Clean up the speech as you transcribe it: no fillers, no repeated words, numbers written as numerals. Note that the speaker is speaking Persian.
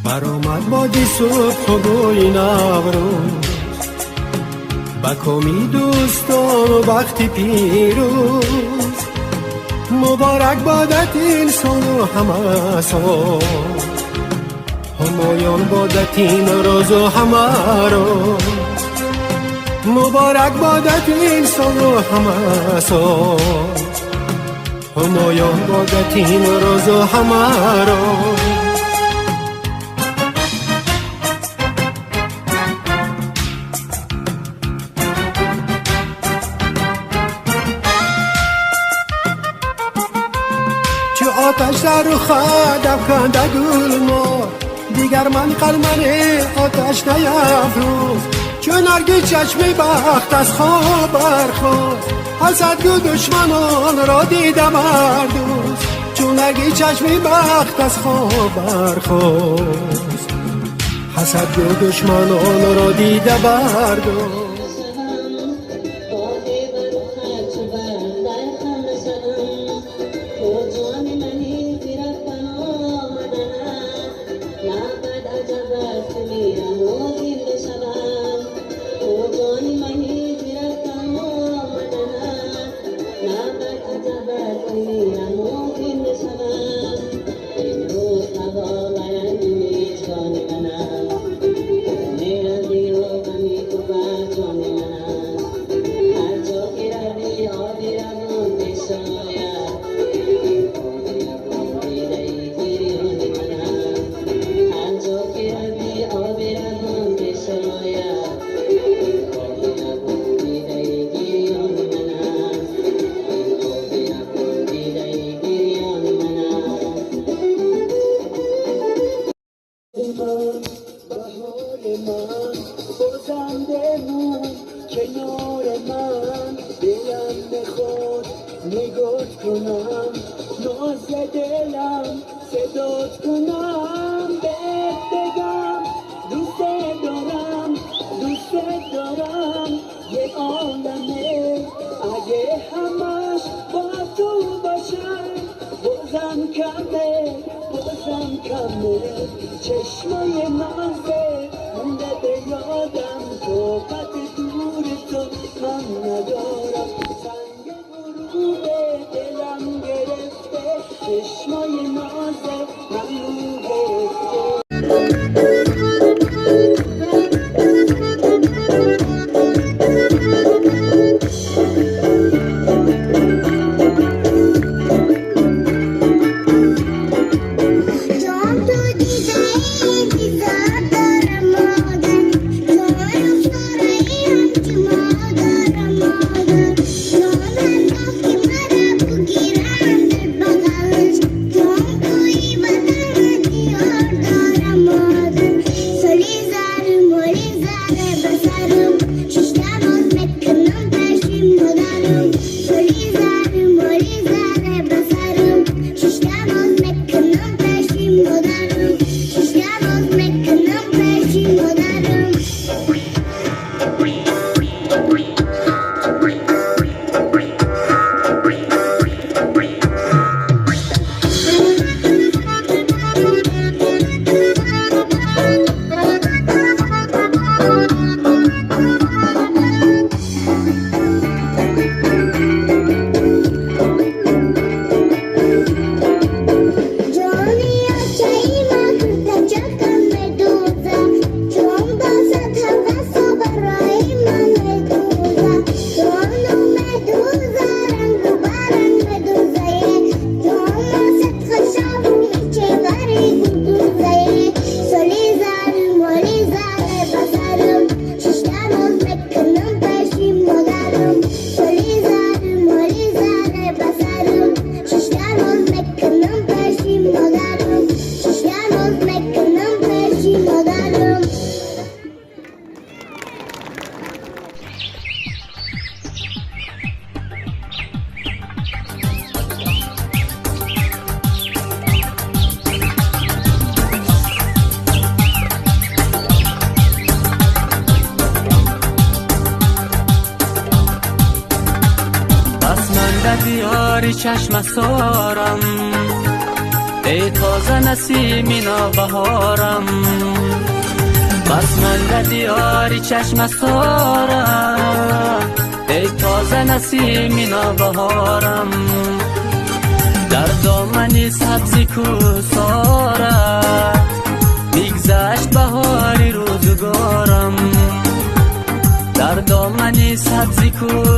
برآمد بادی صبح و بوی نوروز، با کامی دوستان و وقتی پیروز. مبارک بادت این سال و همه سال، همایون بادت این روز و همه روز. مبارک بادت این سال و همه سال، همایون بادت این روز و همه روز. آتش در رو خود افکنده گل ما، دیگر من قلمن آتش نیفروز. چون نرگی چشمی بخت از خواب برخاست، حسد گو دشمنان را دیده مردوز. چون نرگی چشمی بخت از خواب برخاست، حسد گو دشمنان را دیده مردوز. کنار من دلم بخواد نگات کنم، ناز دلم صدات کنم، بهت بگم دوست دارم دوست دارم. یه عالمه اگه همش با تو باشم، بازم کمه بازم کمه. چشمای نازه مونده به یادم، طاقت دور تو من ندارم. سنگ غروب دلم گرفته، چشمای نازه من گرفته. دیاری چشم سارم، ای تازه نسیمینا بهارم، بس من دیاری چشم سارم، ای تازه نسیمینا بهارم، در دامنی سبزی کوساره میگذشت بهاری روزگارم، در دامنی سبزی کوساره